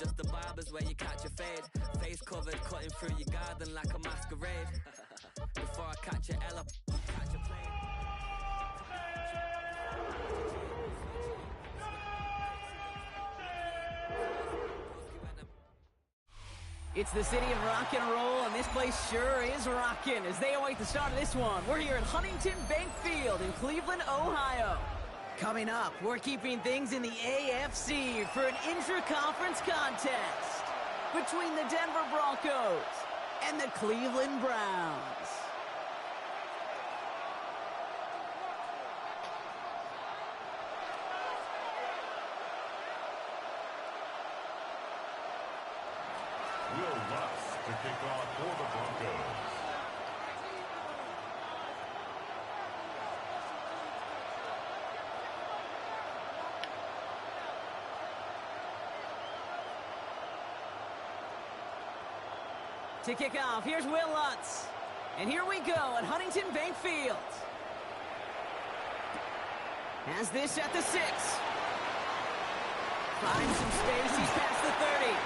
just the barbers where you catch a fade. Face covered, cutting through your garden like a masquerade. Before I catch a L up, catch a plane. It's the city of rock and roll, and this place sure is rocking as they await the start of this one. We're here at Huntington Bank Field in Cleveland, Ohio. Coming up, we're keeping things in the AFC for an intra-conference contest between the Denver Broncos and the Cleveland Browns. Will Lutz to kick off for the Broncos. To kick off, here's Will Lutz. And here we go at Huntington Bank Field. Has this at the 6. Finds some space, he's past the 30.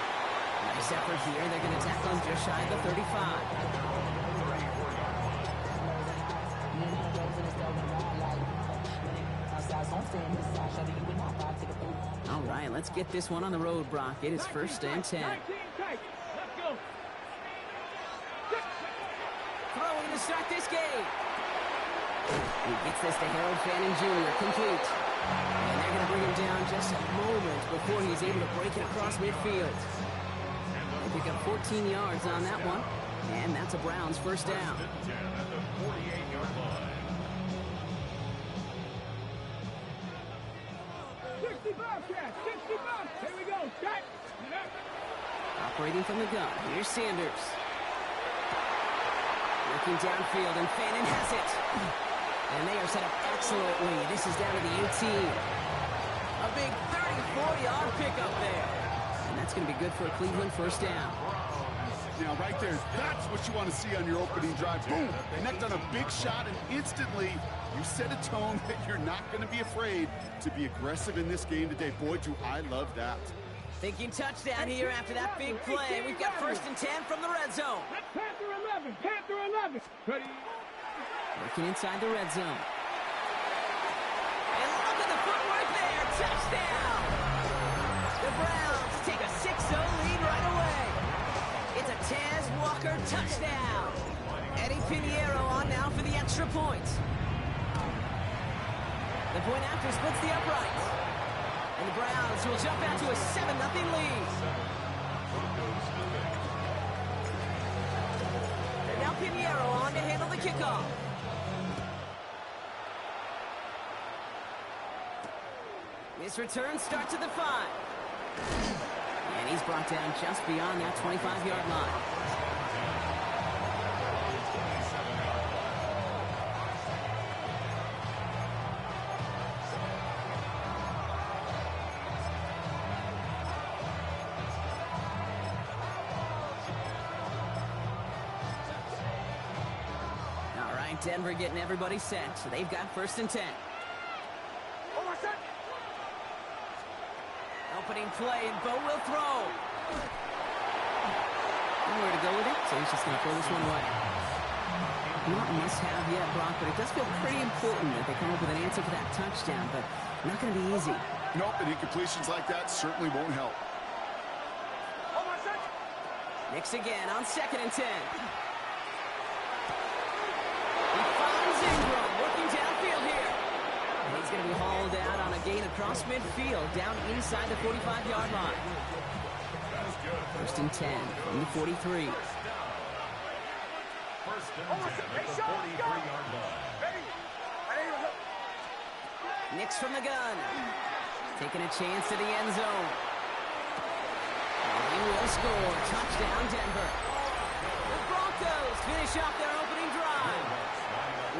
Nice effort here. They're going to tackle him just shy of the 35. All right, let's get this one on the road, Brock. It is first and 10. Throwing to start this game. He gets this to Harold Fanning Jr. Complete. And they're going to bring him down just a moment before he's able to break it across midfield. They pick up 14 yards on that one, and that's a Browns first down. At the 48-yard line. 65 catch, 65. Here we go. Check. Operating from the gun, here's Sanders. Looking downfield, and Fannin has it. And they are set up excellently. This is down to the 18. A big 34-yard pickup there. And that's going to be good for a Cleveland first down. Now, right there, that's what you want to see on your opening drive. Boom! Connect on a big shot, and instantly you set a tone that you're not going to be afraid to be aggressive in this game today. Boy, do I love that. Thinking touchdown here after that big play. We've got first and 10 from the red zone. Panther 11, Panther 11. Ready? Working inside the red zone. And look at the footwork there. Touchdown! The Browns take a 6-0 lead right away. It's a Tez Walker touchdown. Eddie Pinheiro on now for the extra point. The point after splits the uprights. And the Browns will jump out to a 7-0 lead. And now Pinheiro on to handle the kickoff. This return starts at the 5. And he's brought down just beyond that 25-yard line. All right, Denver getting everybody set. So they've got first and 10. Opening play, and Bo will throw. Nowhere to go with it, so he's just going to throw this one away. Not must-have yet, Brock, but it does feel pretty important that they come up with an answer for that touchdown, but not going to be easy. Nope, and incompletions like that certainly won't help. Knicks again on second and 10. He finds Ingram, working downfield here. And he's going to be hauled out on a gain across midfield, down inside the 45-yard line. First and 10 from the 43. First and 10 at the 43-yard line. Knicks from the gun. Taking a chance to the end zone. And he will score. Touchdown, Denver. The Broncos finish off their opening drive.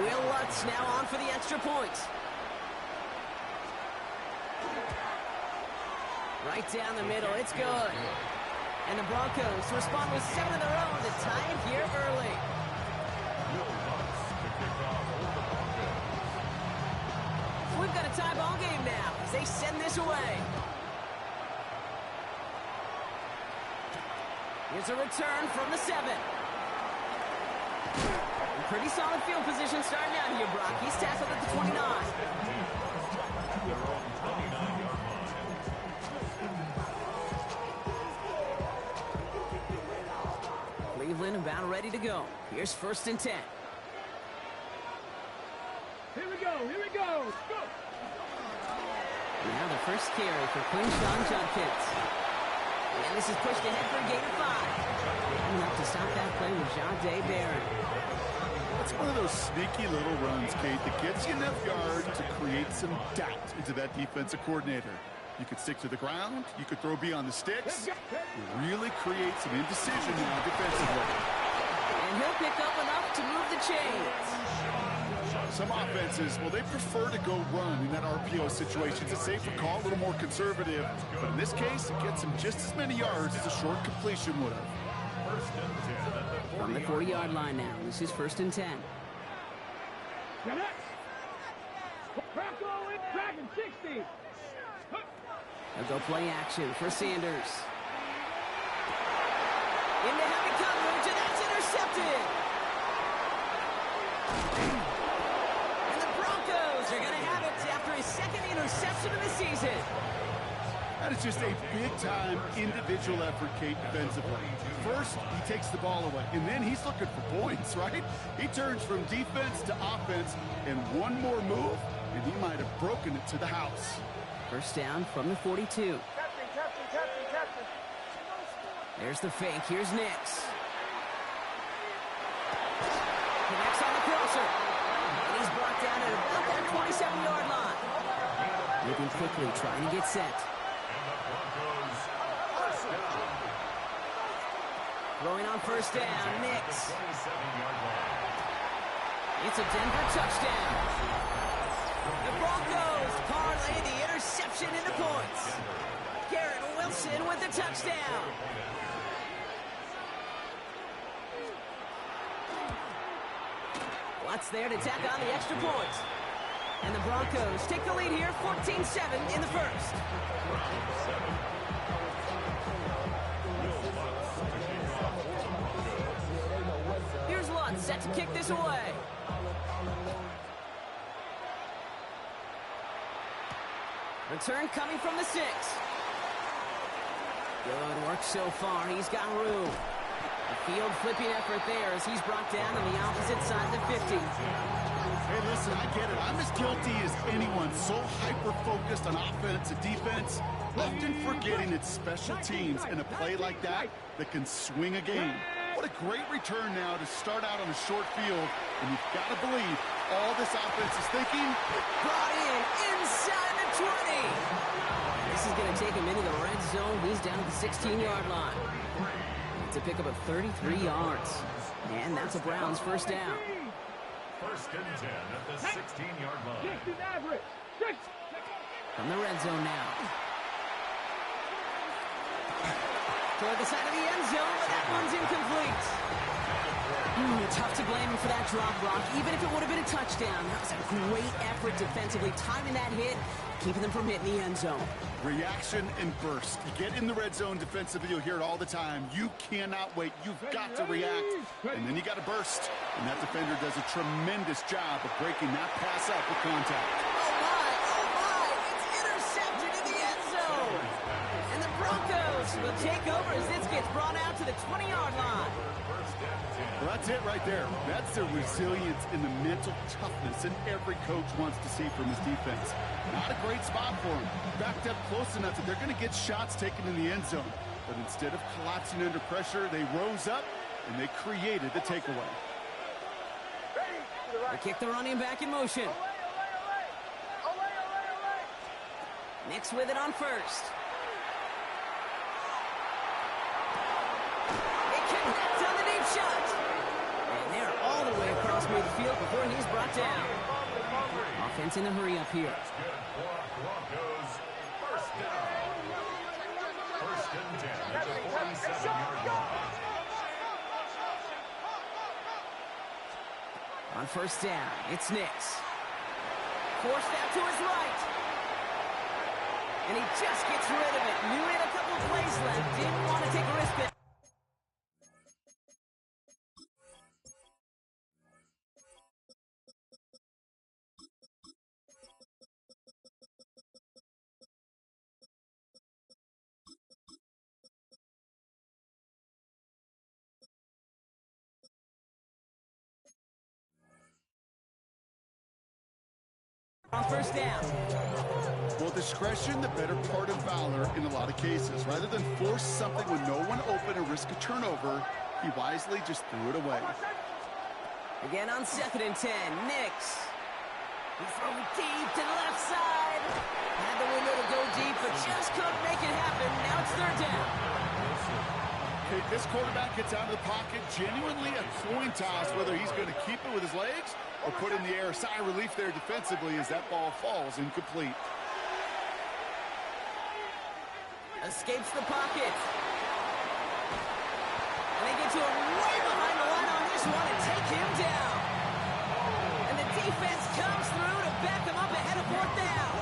Will Lutz now on for the extra point. Right down the middle, it's good. And the Broncos respond with 7 of their own to tie it here early. Will Lutz to kick off for the Broncos. We've got a tie ball game now as they send this away. Here's a return from the 7. Pretty solid field position starting out here, Brock. He's tackled at the 29. Cleveland about ready to go. Here's 1st and 10. Here we go. Here we go. Go. Now the first carry for Quinshon Judkins. And this is pushed ahead for a gain of 5. Enough to stop that play with Jahdae Barron. It's one of those sneaky little runs, Kate, that gets you enough yards to create some doubt into that defensive coordinator. You could stick to the ground. You could throw beyond the sticks. You really create some indecision now defensively. And he'll pick up enough to move the chains. Some offenses, well, they prefer to go run in that RPO situation. It's a safer call, a little more conservative. But in this case, it gets them just as many yards as a short completion would have. From the 40-yard line now. This is 1st and 10. Bronco in Dragon 60. They'll go play action for Sanders. Into heavy coverage, and that's intercepted. And the Broncos are going to have it after his 2nd interception of the season. That is just a big-time individual effort, Kate, defensively. First, he takes the ball away, and then he's looking for points, right? He turns from defense to offense, and one more move, and he might have broken it to the house. 1st down from the 42. Captain. There's the fake. Here's Nix. Connects on the crosser. And he's brought down at about that 27-yard line. Moving quickly, trying to get set. Throwing on 1st down, Nix. It's a Denver touchdown. The Broncos parlay the interception into points. Garrett Wilson with the touchdown. Watts there to tack on the extra point. And the Broncos take the lead here, 14-7 in the 1st. Here's Lutz set to kick this away. Return coming from the 6. Good work so far. He's got room. A field flipping effort there as he's brought down on the opposite side of the 50. Hey, listen, I get it. I'm as guilty as anyone. So hyper-focused on offense and defense, often forgetting it's special teams and a play like that that can swing a game. What a great return now to start out on a short field, and you've got to believe all this offense is thinking. Brought in inside the 20. This is going to take him into the red zone. He's down at the 16-yard line. It's a pickup of 33 yards. And that's a Browns 1st down. 1st and 10 at the 16-yard line. From the red zone now. Toward the side of the end zone, but that one's incomplete. Tough to blame him for that drop, Brock. Even if it would have been a touchdown, that was a great effort defensively, timing that hit, keeping them from hitting the end zone. Reaction and burst. You get in the red zone defensively, you'll hear it all the time. You cannot wait. You've got to react, and then you got to burst. And that defender does a tremendous job of breaking that pass up with contact. Oh my, it's intercepted in the end zone. And the Broncos will take over as this gets brought out to the 20-yard line. Well, that's it right there. That's the resilience and the mental toughness that every coach wants to see from his defense. Not a great spot for him. Backed up close enough that they're going to get shots taken in the end zone. But instead of collapsing under pressure, they rose up and they created the takeaway. They kick the running back in motion. Nix with it on 1st. It connects on the deep shot. And they're all the way across midfield before he's brought down. Offense in the hurry up here. Broncos, 1st down. 1st and 10 at the 47-yard line. On 1st down, it's Nix. Forced out to his right. And he just gets rid of it. Knew he had a couple plays left. Didn't want to take a risk. On first down. Well, discretion, the better part of valor in a lot of cases. Rather than force something with no one open or risk a turnover, he wisely just threw it away. Again on 2nd and 10, Nix. He throws deep to the left side. Had the window to go deep, but just couldn't make it happen. Now it's 3rd down. Okay, this quarterback gets out of the pocket, genuinely a coin toss whether he's going to keep it with his legs or put in the air. A sigh of relief there defensively as that ball falls incomplete. Escapes the pocket. And they get to him way behind the line on this one and take him down. And the defense comes through to back him up ahead of 4th down.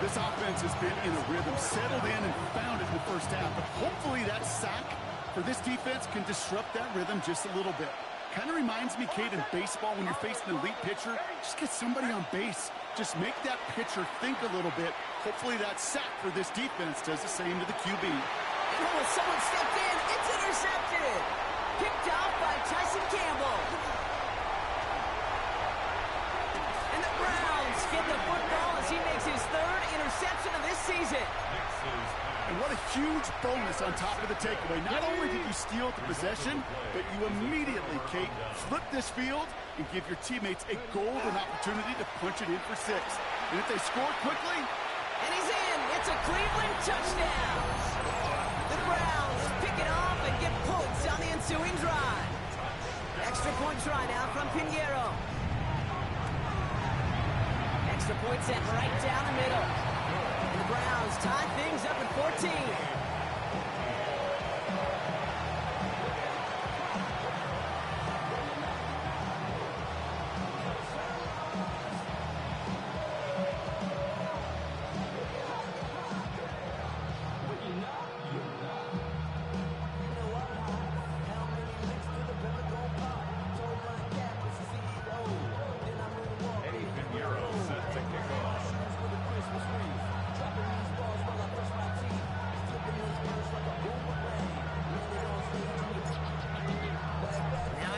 This offense has been in a rhythm, settled in and found it in the first half. But hopefully that sack for this defense can disrupt that rhythm just a little bit. Kind of reminds me, Kate, in baseball when you're facing an elite pitcher, just get somebody on base. Just make that pitcher think a little bit. Hopefully that sack for this defense does the same to the QB. Oh, someone stepped in. It's intercepted. Picked off by Tyson Campbell. And the Browns get the football as he makes his 3rd interception of this season. And what a huge bonus on top of the takeaway. Not only did you steal the possession, but you immediately, Kate, flip this field and give your teammates a golden opportunity to punch it in for 6. And if they score quickly... And he's in. It's a Cleveland touchdown. The Browns pick it off and get points on the ensuing drive. Extra point try now from Pinheiro. Extra point sent right down the middle. And the Browns tie things up at 14.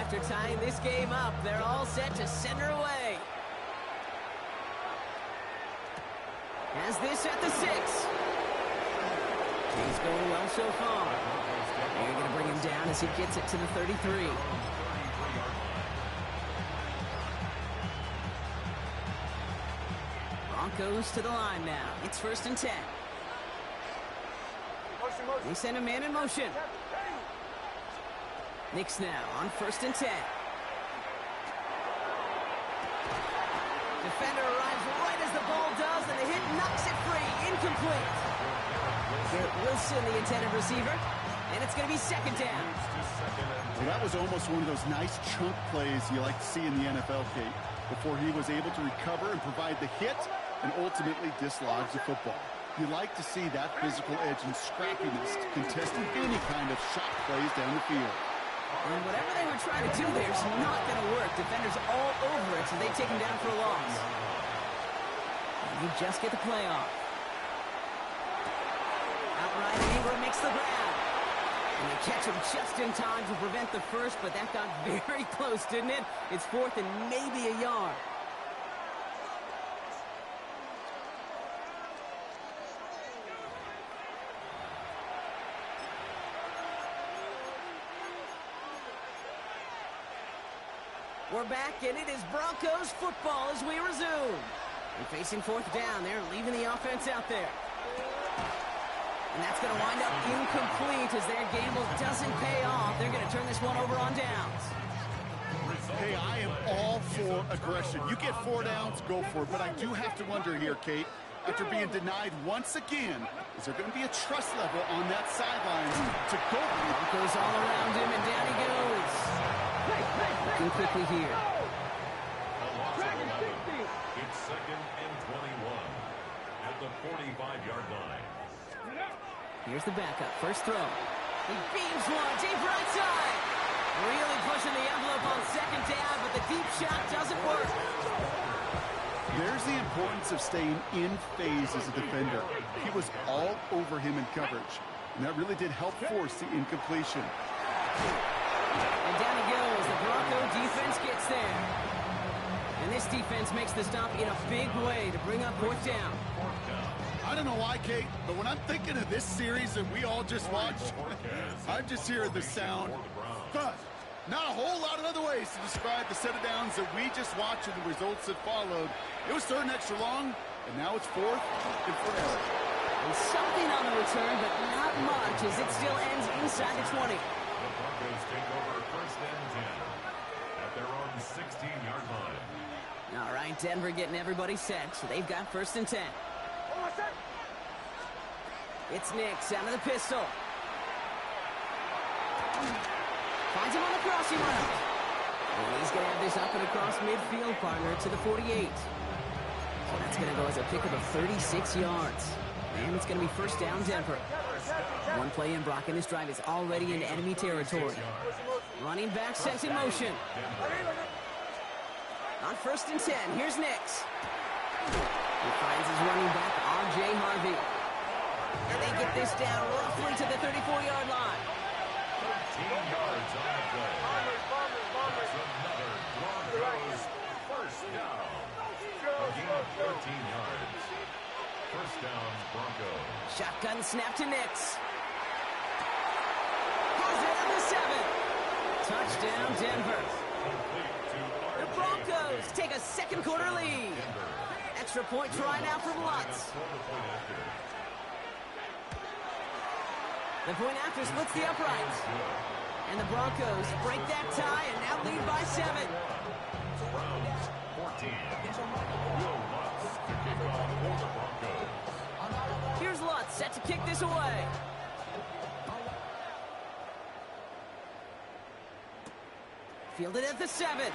After tying this game up, they're all set to center away. Has this at the 6. He's going well so far. They're going to bring him down as he gets it to the 33. Broncos to the line now. It's 1st and 10. They send a man in motion. Nix now on 1st and 10. Defender arrives right as the ball does, and the hit knocks it free. Incomplete. Garrett Wilson, the intended receiver, and it's going to be 2nd down. Well, that was almost one of those nice chunk plays you like to see in the NFL, Kate, before he was able to recover and provide the hit and ultimately dislodge the football. You like to see that physical edge and scrappiness to contesting any kind of shot plays down the field. And whatever they were trying to do there is not going to work. Defenders all over it, so they take him down for a loss. And you just get the play off. Outright, Ingram makes the grab. And they catch him just in time to prevent the first, but that got very close, didn't it? It's 4th and maybe a yard. We're back, and it is Broncos football as we resume. They're facing 4th down. They're leaving the offense out there. And that's going to wind up incomplete as their gamble doesn't pay off. They're going to turn this one over on downs. Hey, I am all for aggression. You get 4 downs, go for it. But I do have to wonder here, Kate, after being denied once again, is there going to be a trust level on that sideline to go? Broncos all around him, and down he goes. Looking quickly here. It's 2nd and 21 at the 45-yard line. Here's the backup. First throw. He beams one deep right side. Really pushing the envelope on 2nd down, but the deep shot doesn't work. There's the importance of staying in phase as a defender. He was all over him in coverage, and that really did help force the incompletion. And down he goes. The Bronco defense gets there. And this defense makes the stop in a big way to bring up fourth down. I don't know why, Kate, but when I'm thinking of this series that we all just watched, I'm just hearing the sound thud. Not a whole lot of other ways to describe the set of downs that we just watched and the results that followed. It was third and extra long, and now it's fourth and forever. And something on the return, but not much, as it still ends inside the 20. The Broncos take over first and 10 at their own 16-yard line. All right, Denver getting everybody set, so they've got first and 10. It's Nix out of the pistol. Finds him on the crossing route. And he's going to have this up and across midfield, partner, to the 48. So that's going to go as a pickup of 36 yards. And it's going to be first down, Denver. One play in, Brock, and this drive is already in enemy territory. Running back sent in motion. On first and 10, here's Nix. He finds his running back, R.J. Harvey. And they get this down roughly to the 34-yard line. 13 yards on the play. That's another Broncos first down. A gain of 13 yards. First down, Broncos. Shotgun snap to Nix. Has it on the 7. Touchdown, Denver. The Broncos take a second quarter lead. Extra point try now from Lutz. The point after splits the uprights. And the Broncos break that tie and now lead by 7. Browns 14. Will Lutz to kick off for the Broncos. Here's Lutz set to kick this away. Fielded at the 7.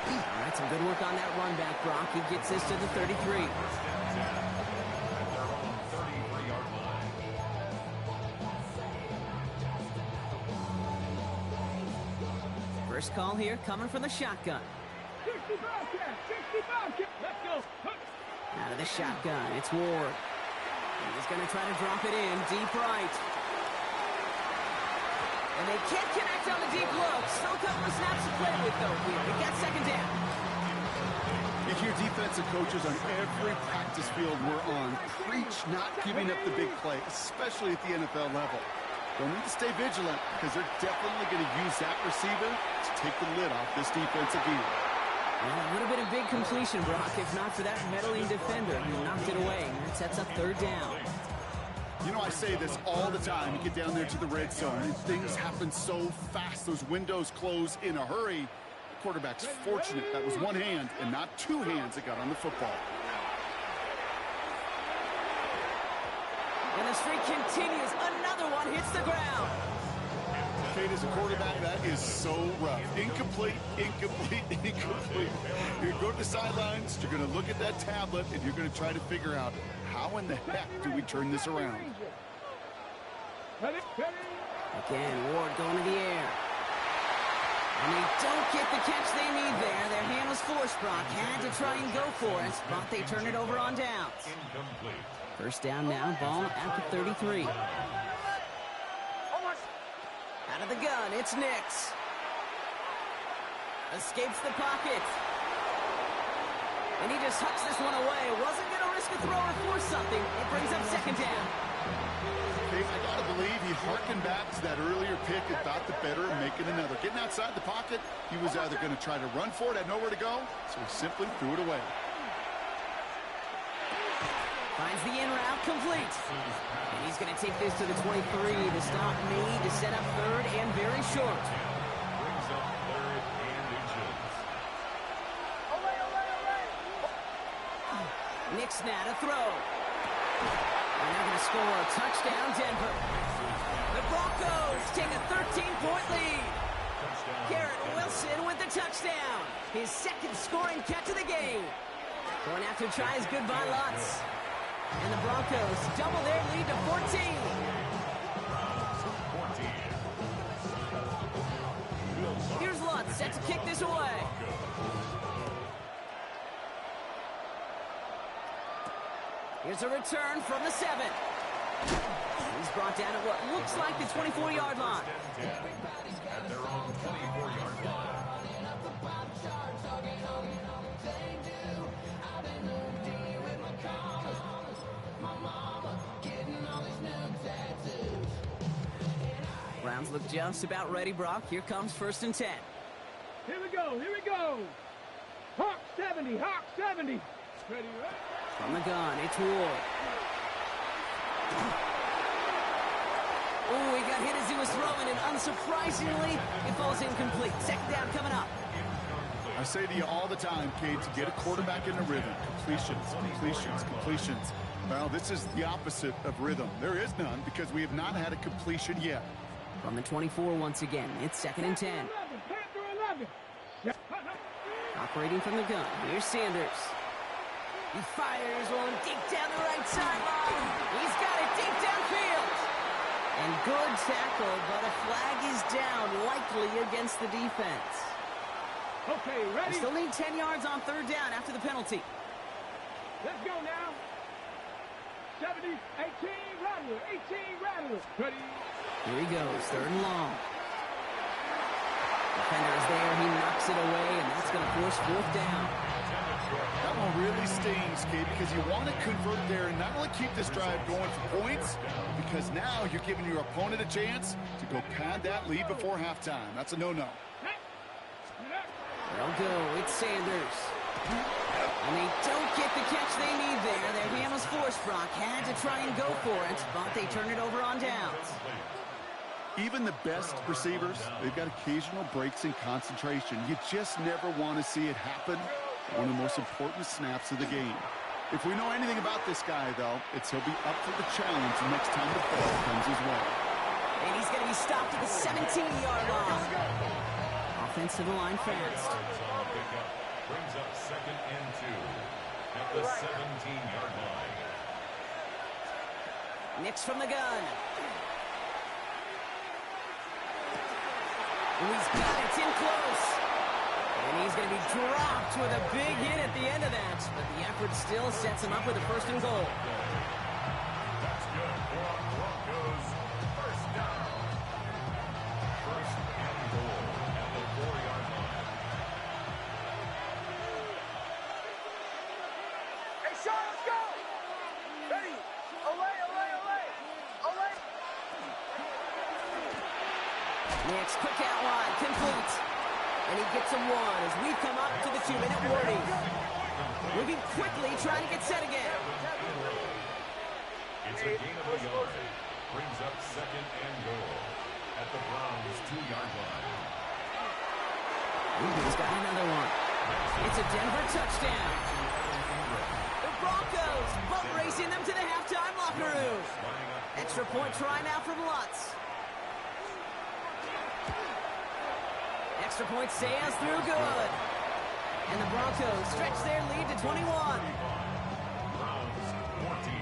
All right, some good work on that run back, Brock. He gets this to the 33. First call here coming from the shotgun. 60 Bobcat, 60 Bobcat. Let's go. Out of the shotgun, it's Ward. He's going to try to drop it in deep right. And they can't connect on the deep look. Still a couple of snaps to play with, though, here. We got second down. You hear defensive coaches on every practice field we're on preach not giving up the big play, especially at the NFL level. They'll need to stay vigilant because they're definitely going to use that receiver to take the lid off this defense again. Well, it would have been a big completion, Brock, if not for that meddling defender who knocked it away. And that sets up third down. You know, I say this all the time. You get down there to the red zone, and things happen so fast. Those windows close in a hurry. The quarterback's fortunate that was one hand and not two hands that got on the football. And the streak continues. Another one hits the ground. Kate, as a quarterback, that is so rough. Incomplete, incomplete, incomplete. You're going to go to the sidelines, you're going to look at that tablet, and you're going to try to figure out how in the heck do we turn this around? Again, Ward going to the air. And they don't get the catch they need there. Their hand was forced, Brock. Had to try and go for it, but they turn it over on downs. Incomplete. First down now, ball at the 33. Out of the gun, it's Nix. Escapes the pocket. And he just hucks this one away. Wasn't going to risk a throw or force something. It brings up second down. Dave, I got to believe he harkened back to that earlier pick and thought the better of making another. Getting outside the pocket, he was either going to try to run for it, had nowhere to go, so he simply threw it away. Finds the in route complete. And he's going to take this to the 23. The stop made to set up third and very short. Brings up third and inches. Nix now to throw. And they're going to score. Touchdown, Denver. The Broncos take a 13-point lead. Garrett Wilson with the touchdown. His second scoring catch of the game. Going after tries good by Lutz. And the Broncos double their lead to 14. Here's Lutz set to kick this away. Here's a return from the 7. He's brought down at what looks like the 24-yard line. At their own 24-yard line. Browns look just about ready, Brock. Here comes 1st and 10. Here we go, here we go. Hawk 70, Hawk 70. Ready, right? From the gun, it's Ward. Oh, he got hit as he was throwing, and unsurprisingly, it falls incomplete. 2nd down coming up. I say to you all the time, Cade, to get a quarterback in a rhythm. Completions, completions, completions. Well, this is the opposite of rhythm. There is none because we have not had a completion yet. From the 24 once again, it's 2nd and 10. Panther 11. Operating from the gun, here's Sanders. He fires one deep down the right sideline. He's got it deep downfield. And good tackle, but a flag is down, likely against the defense. Okay, We ready? still need 10 yards on 3rd down after the penalty. Let's go now. 70, 18, Rattler, 18, Rattler. Ready? Here he goes, 3rd and long. Defender is there, he knocks it away, and that's going to force 4th down. That one really stings, Cade, because you want to convert there and not only keep this drive going for points, because now you're giving your opponent a chance to go pad that lead before halftime. That's a no-no. They'll go, it's Sanders. And they don't get the catch they need there. Their hand was forced, Brock. Had to try and go for it, but they turn it over on downs. Even the best receivers, they've got occasional breaks in concentration. You just never want to see it happen. One of the most important snaps of the game. If we know anything about this guy, though, it's he'll be up for the challenge the next time the ball comes his way. And he's going to be stopped at the 17-yard line. Offensive line fast. Brings up 2nd and 2 at the 17-yard line. Nix from the gun. And he's got it in close. And he's going to be dropped with a big hit at the end of that. But the effort still sets him up with a 1st and goal. That's good for Broncos. 1st down. 1st and goal at the 4-yard line. Hey, Sean, let's go. Ready? Olay, olay, olay. Olay. Nix, quick out wide, complete. And he gets a 1 as we come up to the 2-minute warning. Moving quickly, trying to get set again. It's a gain of a yard. Brings up 2nd and goal at the Browns' 2-yard line. He's got another one. It's a Denver touchdown. The Broncos boat racing them to the halftime locker room. Extra point try now from Lutz. Extra point sails through good. And the Broncos stretch their lead to 21. Browns 14.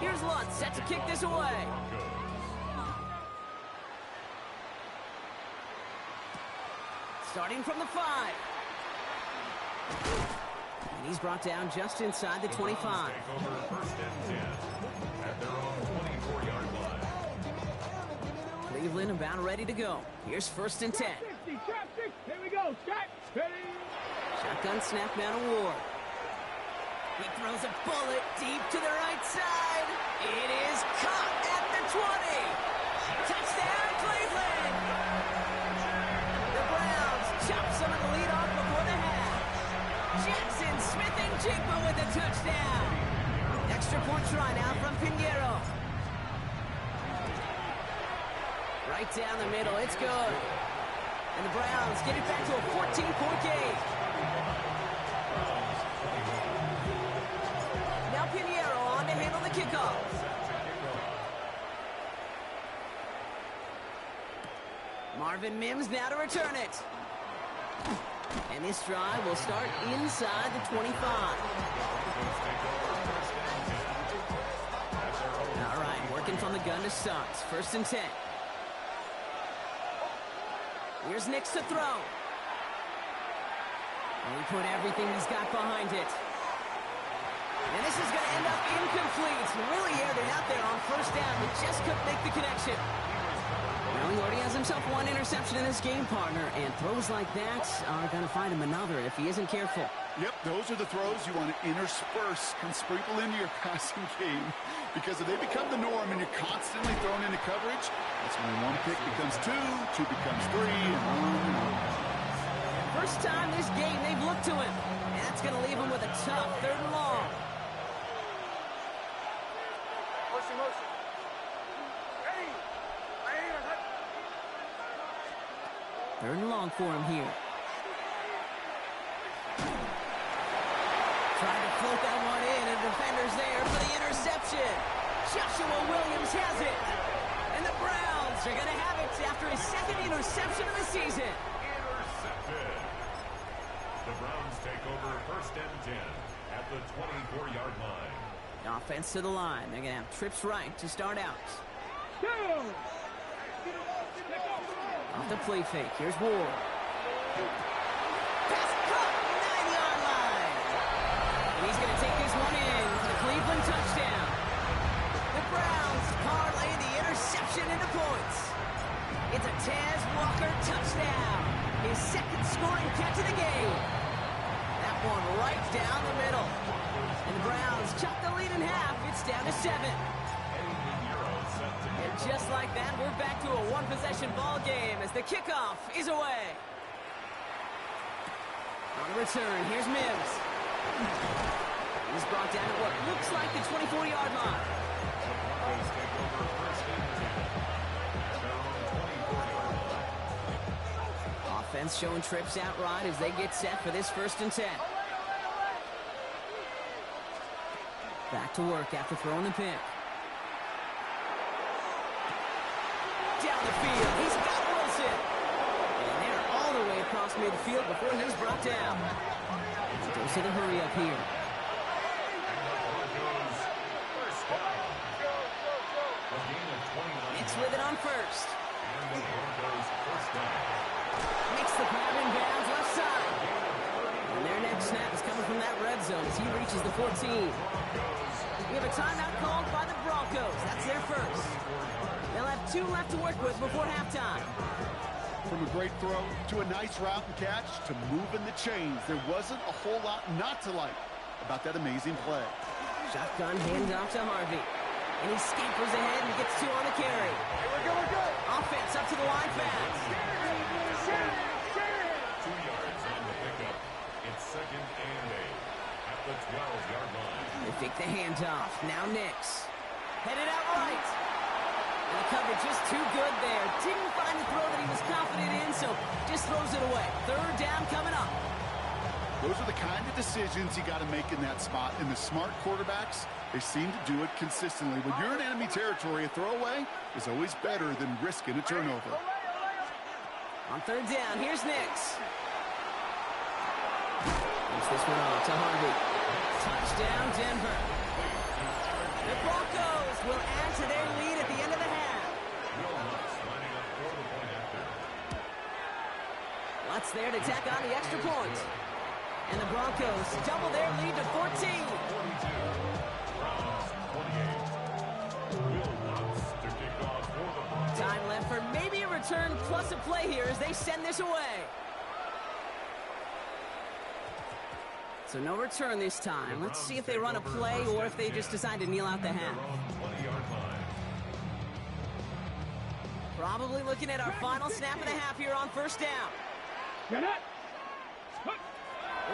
Here's Lutz set to kick this away. Starting from the 5. And he's brought down just inside the 25. Take over 1st and 10 at their own 24-yard line. Cleveland about ready to go. Here's 1st and 10. Trap 60. Here we go. Strike. Ready? Shotgun snap down to Ward. He throws a bullet deep to the right side. It is caught at the 20. Touchdown, Cleveland! The Browns chop some of the lead off before the half. Jackson Smith and Jigba with a touchdown. Extra point try now from Pinheiro. Right down the middle, it's good. And the Browns get it back to a 14-point game. Now Pinheiro on to handle the kickoff. Marvin Mims now to return it. And this drive will start inside the 25. All right, working from the gun to start. 1st and 10. Here's Nix to throw. And he put everything he's got behind it. And this is going to end up incomplete. Really aired it out there on 1st down, but just couldn't make the connection. Well, he already has himself one interception in this game, partner, and throws like that are going to find him another if he isn't careful. Yep, those are the throws you want to intersperse and sprinkle into your passing game, because if they become the norm and you're constantly thrown into coverage, that's when one pick becomes two becomes three, and on. First time this game they've looked to him, and that's going to leave him with a tough 3rd and long. Motion. Third and long for him here. Trying to float that one in, and defender's there for the interception. Joshua Williams has it. And the Browns are going to have it after his 2nd interception of the season. Intercepted. The Browns take over 1st and 10 at the 24-yard line. Offense to the line. They're going to have trips right to start out. Off the play fake. Here's Ward. Pass caught. 9-yard line. And he's going to take this one in for the Cleveland touchdown. The Browns parlay the interception into points. It's a Taz Walker touchdown. His 2nd scoring catch of the game. That one right down the middle. And the Browns chop the lead in half. It's down to 7. And just like that, we're back to a one-possession ball game as the kickoff is away. On the return, here's Mims. He's brought down at what looks like the 24-yard line. Offense showing trips outright as they get set for this 1st and 10. Back to work after throwing the pick. Down the field, he's got Wilson. And they're all the way across midfield before he's brought down. Goes to the hurry up here. It's with it on 1st. Makes the grab in bounds left side. And their next snap is coming from that red zone as he reaches the 14. We have a timeout called by the Broncos. That's their first. They'll have 2 left to work with before halftime. From a great throw to a nice route and catch to moving the chains, there wasn't a whole lot not to like about that amazing play. Shotgun handoff to Harvey. And he scampers ahead and gets 2 on the carry. We're good. Offense up to the line fast. 2 yards on the pickup. It's 2nd and 8 at the 12-yard line. They fake the handoff. Now Nix. Headed out right. And the coverage just too good there. Didn't find the throw that he was confident in, so just throws it away. 3rd down coming up. Those are the kind of decisions you got to make in that spot. And the smart quarterbacks, they seem to do it consistently. When you're in enemy territory, a throwaway is always better than risking a turnover. On 3rd down, here's Nix. Puts this one off to Harvey. Touchdown, Denver. The Broncos will add to their lead at the end of the half. Lutz there to tack on the extra point. And the Broncos double their lead to 14. Time left for maybe a return plus a play here as they send this away. So no return this time. Let's see if they run a play or if they just decide to kneel out the half. Probably looking at our final snap of the half here on 1st down. Get it.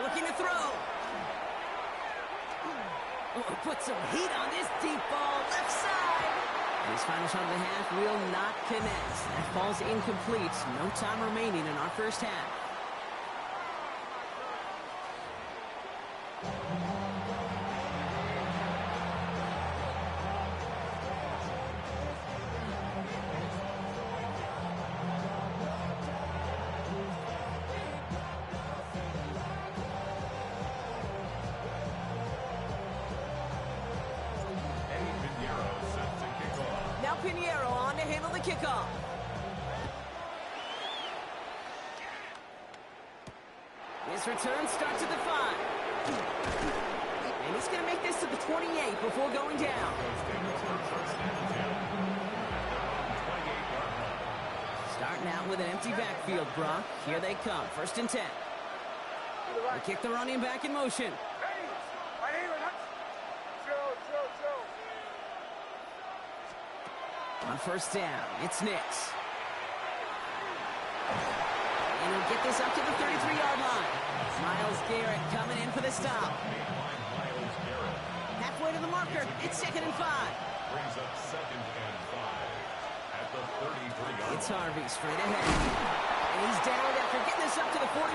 Looking to throw. Oh, put some heat on this deep ball left side. And his final shot of the half will not connect. That falls incomplete. No time remaining in our 1st half. Pinheiro on to handle the kickoff. His return starts at the 5. And he's going to make this to the 28 before going down. with an empty backfield, Brock. Here they come. 1st and 10. They kick the running back in motion. On 1st down, it's Nix. And he'll get this up to the 33-yard line. Myles Garrett coming in for the stop. Halfway to the marker. It's 2nd and 5. Brings up 2nd and 5 at the 33-yard line. It's Harvey straight ahead. And he's down after getting this up to the 41.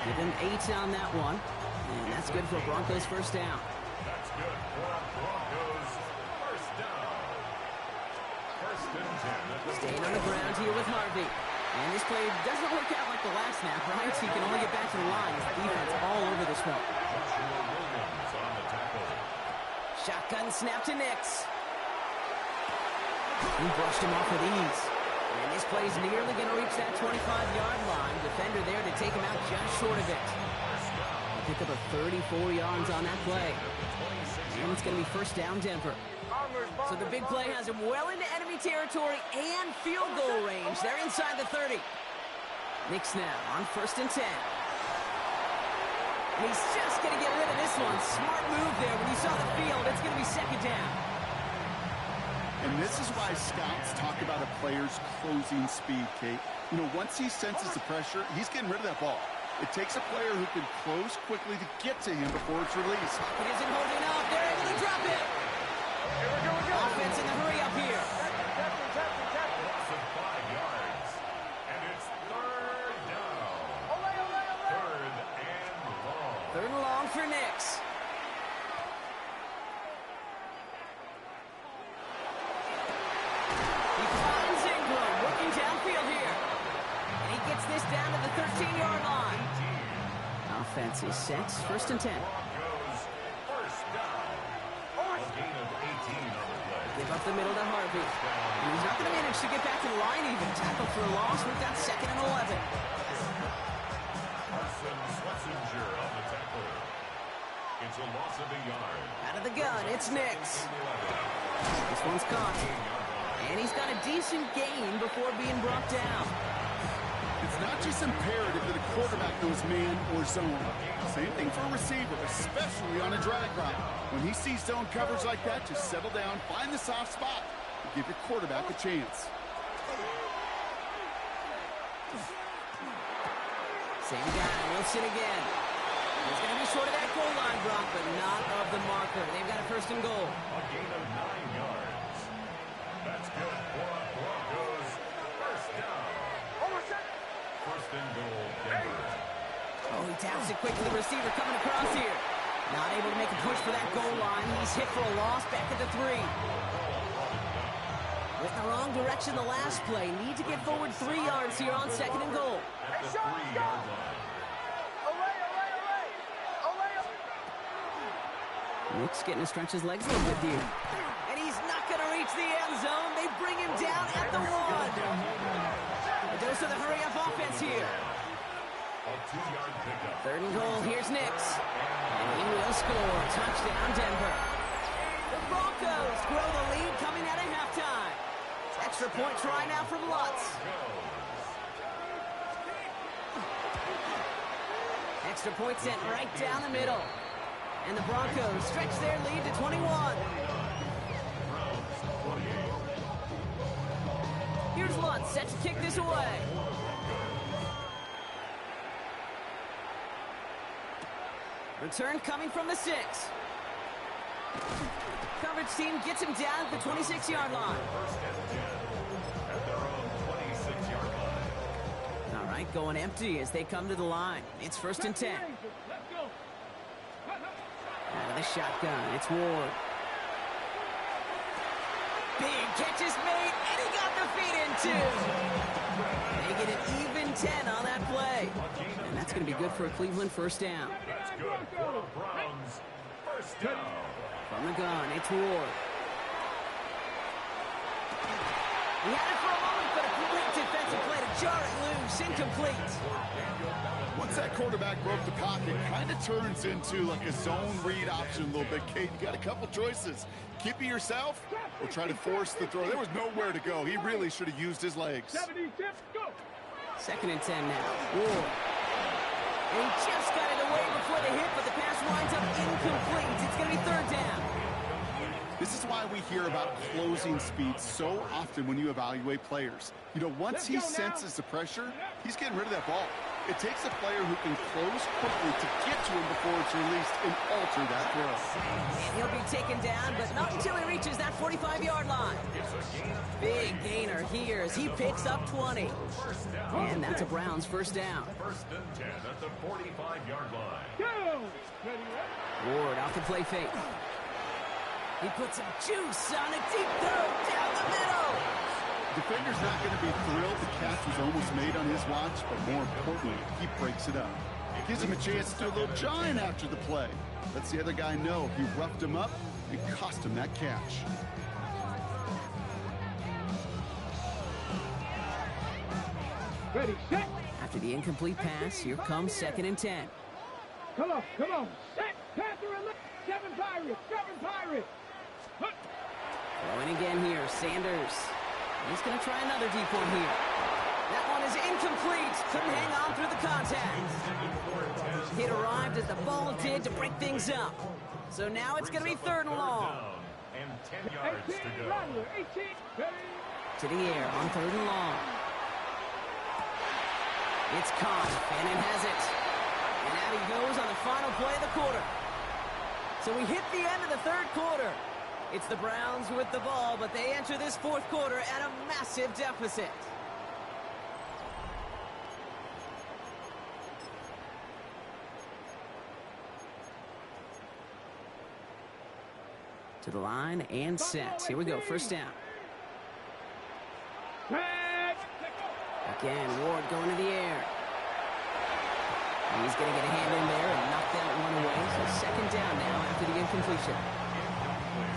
Give him 8 on that one. And that's good for Broncos 1st down. That's good for Broncos 1st down. 1st and 10. Staying on the ground here with Harvey. And this play doesn't work out like the last snap, right? So he can only get back to the line. His defense all over this one. Joshua Williams on the tackle. Shotgun snap to Nix. He brushed him off with ease. And this play's nearly going to reach that 25-yard line. Defender there to take him out just short of it. Pick up a 34 yards on that play. And it's going to be 1st down Denver. So the big play has him well into enemy territory and field goal range. They're inside the 30. Nix now on 1st and 10. And he's just going to get rid of this one. Smart move there. When you saw the field, it's going to be 2nd down. And this is why scouts talk about a player's closing speed, Kate. You know, once he senses the pressure, he's getting rid of that ball. It takes a player who can close quickly to get to him before it's released. It isn't holding up. They're able to drop it. Offense in the hurry up here. Loss of 5 yards. And it's 3rd down. 3rd and long. 3rd and long for Nix. He finds Ingram working downfield here. And he gets this down to the 13-yard line. Offense is set. 1st and 10. Broncos 1st down. A gain of 18 on the play. Give up the middle to Harvey. And he's not going to manage to get back to the line even. Tackle for a loss. We've got 2nd and 11. Carson Schlesinger on the tackle. It's a loss of a yard. Out of the gun, it's Nix. This one's caught. And he's got a decent gain before being brought down. It's not just imperative that a quarterback knows man or zone. Same thing for a receiver, especially on a drag route. When he sees zone coverage like that, just settle down, find the soft spot, and give your quarterback a chance. Same guy, Wilson again. He's going to be short of that goal line, Brock, but not of the marker. They've got a 1st and goal. A gain of 9 yards. That's good for Broncos 1st down. 1st and goal, Denver. Oh, he taps it quick to the receiver coming across here. Not able to make a push for that goal line. He's hit for a loss back at the 3. Went in the wrong direction the last play. Need to get forward 3 yards here on 2nd and goal. At the 3-yard line. Nick's getting to stretch his legs a little bit here. And he's not going to reach the end zone. They bring him down at the 1. A dose of the hurry-up offense here. A 2-yard pickup. 3rd and goal. Here's Nix. And he will score. Touchdown, Denver. The Broncos grow the lead coming out of halftime. Extra point try now from Lutz. Extra point sent right down the middle. And the Broncos stretch their lead to 21. Here's Lutz set to kick this away. Return coming from the 6. Coverage team gets him down at the 26-yard line. 1st and 10 at their own 26-yard line. All right, going empty as they come to the line. It's 1st and 10. Let's go. Out of the shotgun, it's Ward. Big catch is made, and he got the feet in too. They get an even 10 on that play. And that's going to be good for a Cleveland 1st down. That's good for the Browns 1st down. From the gun, it's Ward. He had it for a moment, but a great defensive play to jar it loose. incomplete. Once that quarterback broke the pocket, it kind of turns into like a zone read option a little bit, Kate. You got a couple choices. Keep it yourself or try to force the throw. There was nowhere to go. He really should have used his legs. 70, go. 2nd and 10 now. Ward. And he just got it away before the hit, but the pass winds up incomplete. It's going to be 3rd down. This is why we hear about closing speed so often when you evaluate players. You know, once he senses the pressure, he's getting rid of that ball. It takes a player who can close quickly to get to him before it's released and alter that throw. And he'll be taken down, but not until he reaches that 45-yard line. Big gainer here as he picks up 20. And that's a Browns 1st down. 1st and 10 at the 45-yard line. Go. Ward off the play fake. He puts some juice on a deep throw down the middle. Defender's not going to be thrilled the catch was almost made on his watch, but more importantly, he breaks it up. Gives him a chance to do a little giant after the play. Lets the other guy know he roughed him up and cost him that catch. Ready, set. After the incomplete pass, here comes 2nd and 10. Come on. Set. Panther and left. 7 Pirates. Throwing again here, Sanders. He's going to try another deep one here. That one is incomplete. Couldn't hang on through the contact. It arrived as the ball did to break things up. So now it's going to be 3rd and long. And 10 yards 18, to go. Rattler, 18, ready. To the air on 3rd and long. It's caught. Fannin has it. And out he goes on the final play of the quarter. So we hit the end of the 3rd quarter. It's the Browns with the ball, but they enter this 4th quarter at a massive deficit. To the line and set. Here we go, 1st down. Again, Ward going to the air. He's going to get a hand in there and knock that one away. So 2nd down now after the incompletion.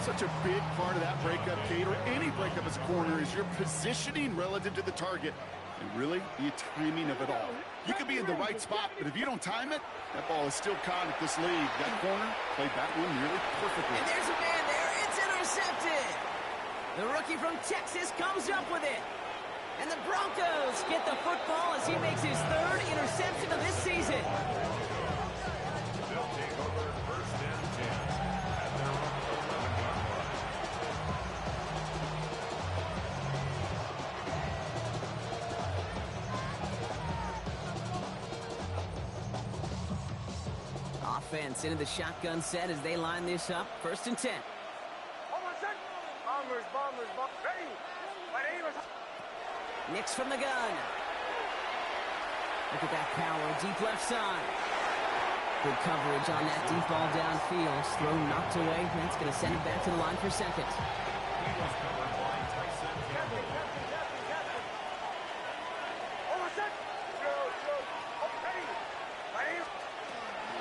Such a big part of that breakup, Kate, or any breakup as a corner, is your positioning relative to the target. And really, the timing of it all. You could be in the right spot, but if you don't time it, that ball is still caught at this league. That corner played that one nearly perfectly. And there's a man there. It's intercepted. The rookie from Texas comes up with it. And the Broncos get the football as he makes his 3rd interception of this season. They'll take over 1st and 10 at their own 11-yard line. Offense into the shotgun set as they line this up. 1st and 10. Bombers, ready. Nix from the gun. Look at that power, deep left side. Good coverage on that deep ball downfield. Throw knocked away. That's going to send it back to the line for 2nd. He was covered by Tyson Campbell.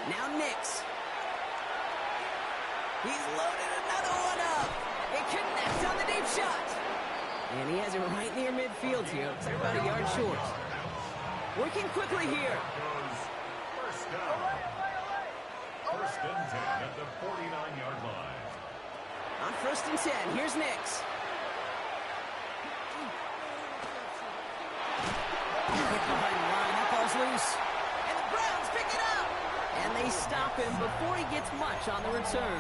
Now Nix. He's loaded another one up. It connects on the deep shot. And he has it right near midfield here. Looks like about a yard short. Working quickly here. Goes 1st down. 1st and 10 at the 49-yard line. On 1st and 10, here's Nix. Quick behind the line, that ball's loose. And the Browns pick it up. And they stop him before he gets much on the return.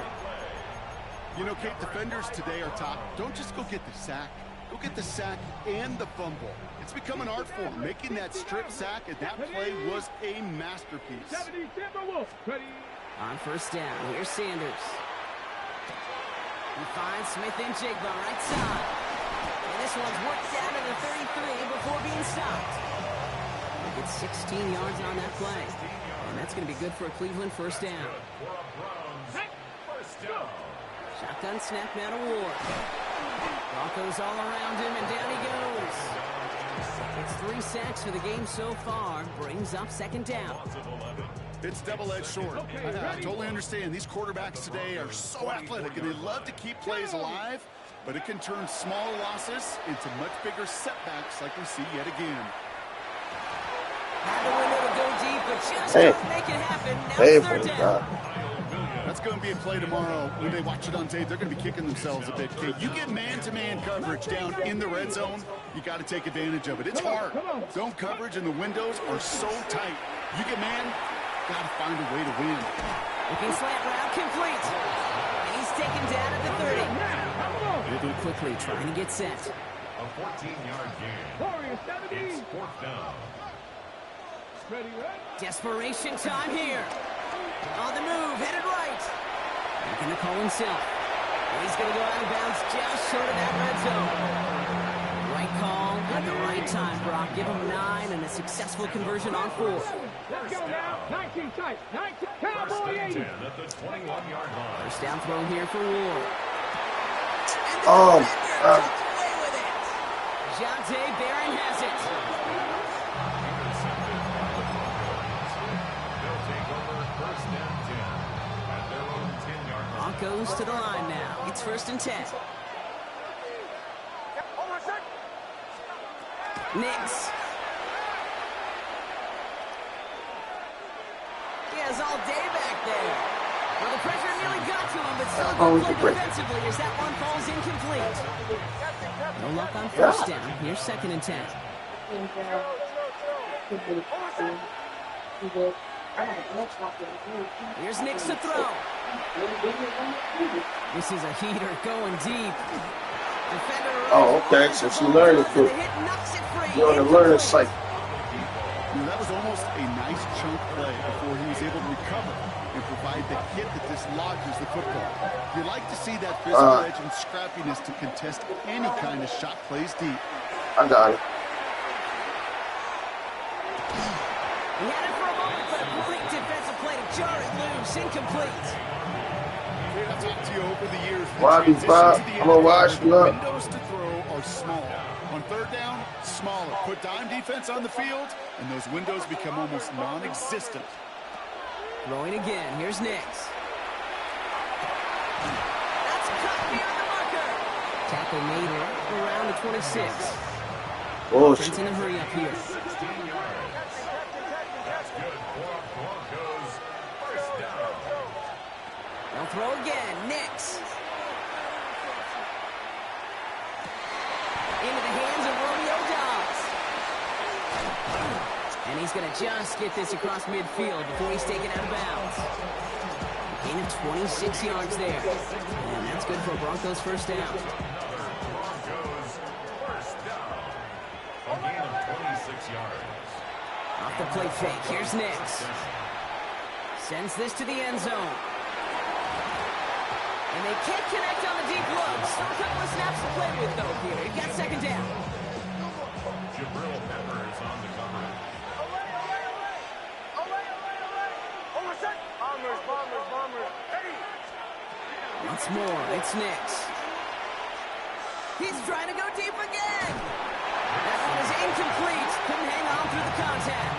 You know, Kate, defenders today are taught, don't just go get the sack. Go get the sack and the fumble. It's become an art form. Making that strip sack and that play was a masterpiece. 70, Timberwolves, ready. On 1st down, here's Sanders. He finds Smith-Njigba right side. And this one's worked down to the 33 before being stopped. He gets 16 yards on that play. And that's going to be good for a Cleveland 1st down. For a Browns 1st down. Shotgun snap now to Ward. Broncos all around him, and down he goes. It's 3 sacks for the game so far. Brings up 2nd down. It's double-edged sword. I totally understand. These quarterbacks today are so athletic, and they love to keep plays alive, but it can turn small losses into much bigger setbacks like we see yet again. Had the window to go deep, but just Hey. couldn't make it happen. Now Hey, it's third down. That's going to be a play tomorrow. When they watch it on tape, they're going to be kicking themselves a bit. Okay, you get man-to-man coverage down in the red zone, you got to take advantage of it. It's hard. Zone coverage and the windows are so tight. You get man, got to find a way to win. Looking slant route complete. And he's taken down at the 30. Moving quickly, trying to get set. A 14-yard gain. Warrior 70. It's fourth down. Ready, ready. Desperation time here. On the move, headed right. Making the call himself. And he's going to go out of bounds just short of that red zone. Right call at the right time, Brock. Give him 9 and a successful conversion on 4. Let's go now. 19 tight. 19. Cowboy 80. 10 at the 21-yard line. First down throw here for Ward. Oh, Away with it. Jonte Barron has it. Intercepted by the Broncos. They'll take over first and 10 at their own 10-yard line. Broncos to the line now. It's first and 10. Nix. He has all day back there. Well, the pressure nearly got to him, but still Oh, good play great. defensively as that one falls incomplete. No luck on first down. Here's second and 10. Here's Nix to throw. This is a heater going deep. Defender Oh, okay. So she learned it the too. hit knocks it free. You're on the learning cycle. That was almost a nice chunk play before he was able to recover and provide the hit that dislodges the football. You like to see that physical edge and scrappiness to contest any kind of shot plays deep. I got it. He had it for a moment, but a great defensive play to jar it loose. Incomplete. I've talked to you over the years. The Why be transition Bob? to the I'm gonna NFL, watch the you up. windows to throw are small. On third down, smaller. Put dime defense on the field, and those windows become almost non-existent. Throwing again. Here's Nix. That's caught beyond the marker. Tackle made right around the 26. Bullshit. Offense in a hurry up here. 16 yards. That's good for Broncos. First down. They'll throw again. Nix. Into the hands of Romeo Dobbs. And he's going to just get this across midfield before he's taken out of bounds. Gain of 26 yards there. And that's good for a Broncos first down. Broncos. First down. A gain of 26 yards. Off the play fake. Here's Nix. Sends this to the end zone. And they can't connect on the deep look. Still a couple of snaps to play with, though, here. You've got second down. Jabril Peppers on the coverage. Once more, it's Nix. He's trying to go deep again. That one is incomplete. Couldn't hang on through the contact.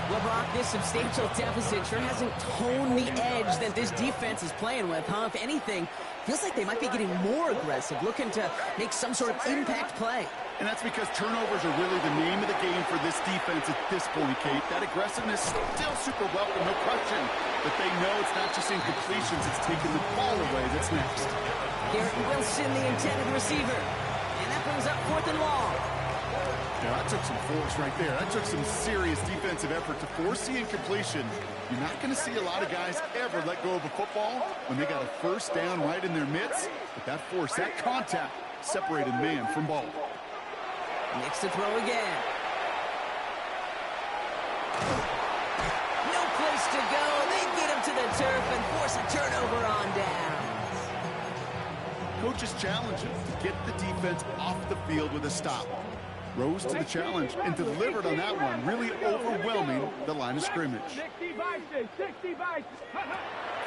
Well, Brock, this substantial deficit sure hasn't toned the edge that this defense is playing with, huh? If anything, feels like they might be getting more aggressive, looking to make some sort of impact play. And that's because turnovers are really the name of the game for this defense at this point, Kate. That aggressiveness still super welcome, no question. But they know it's not just incompletions, it's taking the ball away that's next. Garrett Wilson, the intended receiver. And that brings up fourth and long. Yeah, that took some force right there. That took some serious defensive effort to force the incompletion. You're not going to see a lot of guys ever let go of a football when they got a first down right in their midst. But that force, that contact, separated man from ball. Nix to throw again. No place to go. They get him to the turf and force a turnover on downs. Coach's challenge him to get the defense off the field with a stop. Rose to the challenge and delivered on that one, really overwhelming the line of scrimmage. 60 Vices, 60 Vices.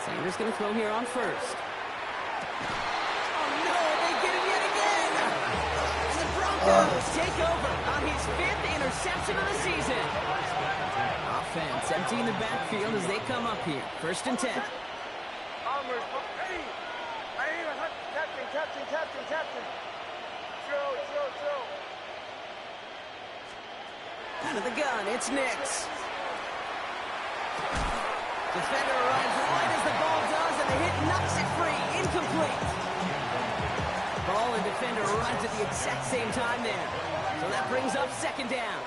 Sanders going to throw here on first. Oh, no, they get him yet again. And the Broncos take over on his 5th interception of the season. Offense emptying the backfield as they come up here. First and 10. Out of the gun, it's Nix. Defender arrives right as the ball does, and the hit knocks it free. Incomplete. Ball and defender arrives at the exact same time there. So that brings up second down.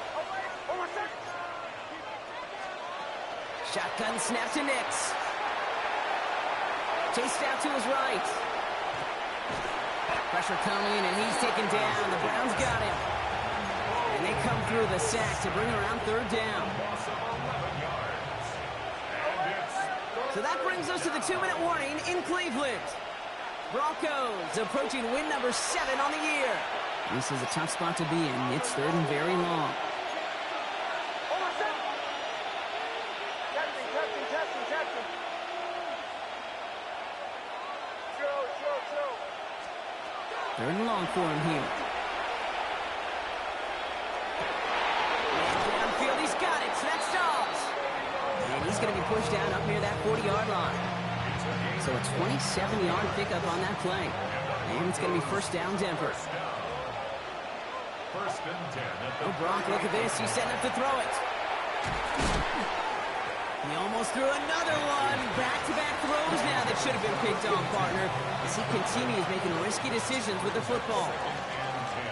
Shotgun snap to Nix. Chased out to his right. Pressure coming, and he's taken down. The Browns got him. And they come through the sack to bring around third down. So that brings us to the 2-minute warning in Cleveland. Broncos approaching win number 7 on the year. This is a tough spot to be in. It's third and very long. Third and long for him here. And downfield, he's got it. So that stops. And he's going to be pushed down up near that 40-yard line. So a 27-yard pickup on that play. And it's going to be first down, Denver. First and 10. Oh, Brock, look at this. He's setting up to throw it. He almost threw another one. Back-to-back throws now that should have been picked on, partner, as he continues making risky decisions with the football.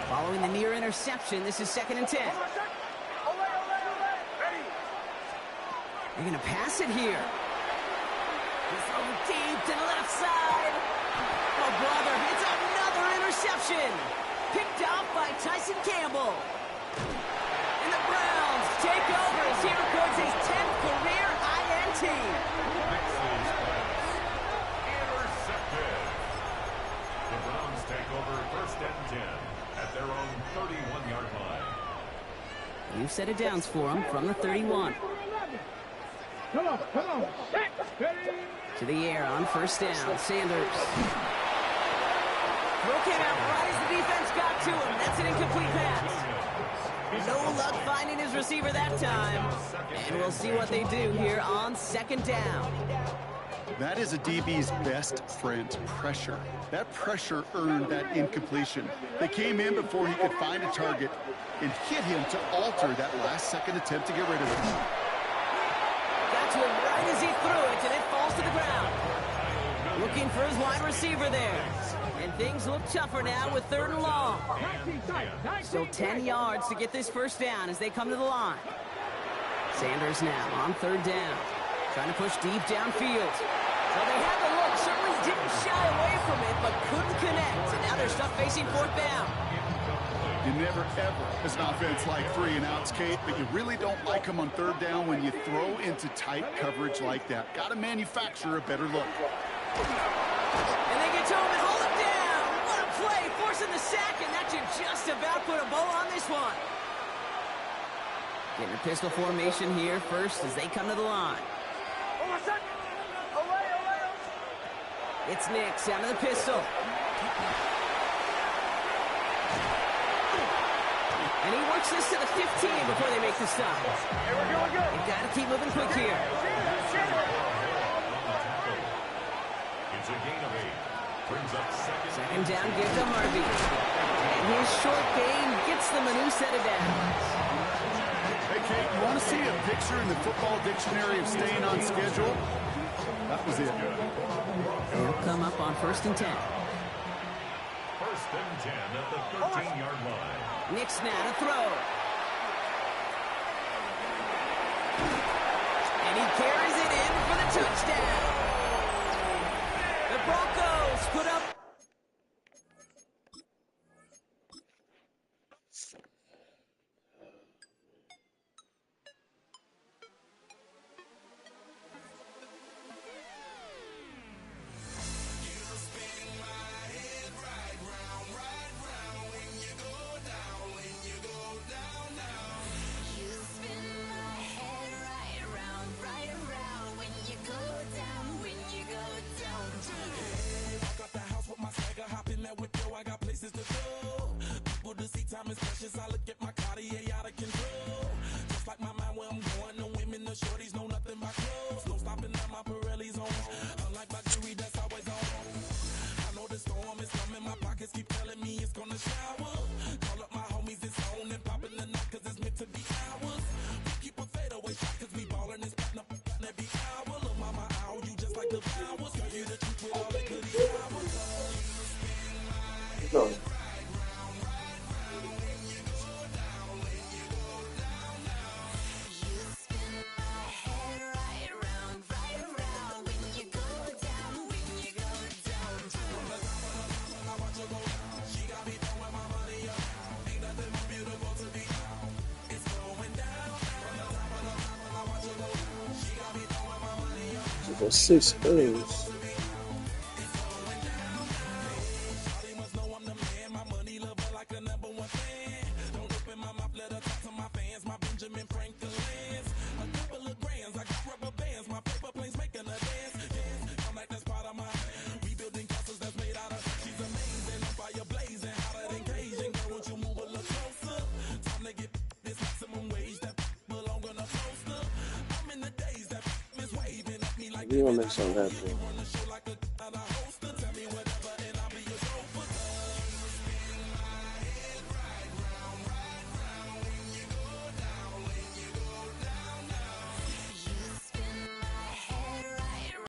Following the near interception, this is second and 10. They're going to pass it here. He's throwing deep to the left side. Oh, brother, it's another interception. Picked off by Tyson Campbell. And the Browns take over as he records his 10th career INT. Intercepted. The Browns take over first and 10 at their own 31-yard line. New set of downs for him from the 31. Come on. Set. Ready. To the air on first down. Sanders. Throw came out right as the defense got to him. That's an incomplete pass. No luck finding his receiver that time. And we'll see what they do here on second down. That is a DB's best friend, pressure. That pressure earned that incompletion. They came in before he could find a target and hit him to alter that last-second attempt to get rid of him. Got to him right as he threw it, and it falls to the ground. Looking for his wide receiver there. And things look tougher now with third and long. Still 10 yards to get this first down as they come to the line. Sanders now on third down. Trying to push deep downfield. So they had the look, certainly didn't shy away from it, but couldn't connect. And now they're stuck facing fourth down. You never, ever, as an offense, like 3-and-outs, Kate, but you really don't like them on third down when you throw into tight coverage like that. Got to manufacture a better look. And they get to him and hold him down. What a play, forcing the sack, and that should just about put a bow on this one. Getting a pistol formation here first as they come to the line. It's Nix out of the pistol. And he works this to the 15 before they make the stop. They've got to keep moving quick here. It's a gain of 8. Brings up Second down, give to Harvey. And his short gain gets them a new set of downs. Hey, Kate, you want to see a picture in the football dictionary of staying on schedule? That was it. They'll come up on first and 10. First and 10 at the 13-yard line. Nix now to throw. And he carries it in for the touchdown. The Broncos put up. For 6 innings. We want to make something happen.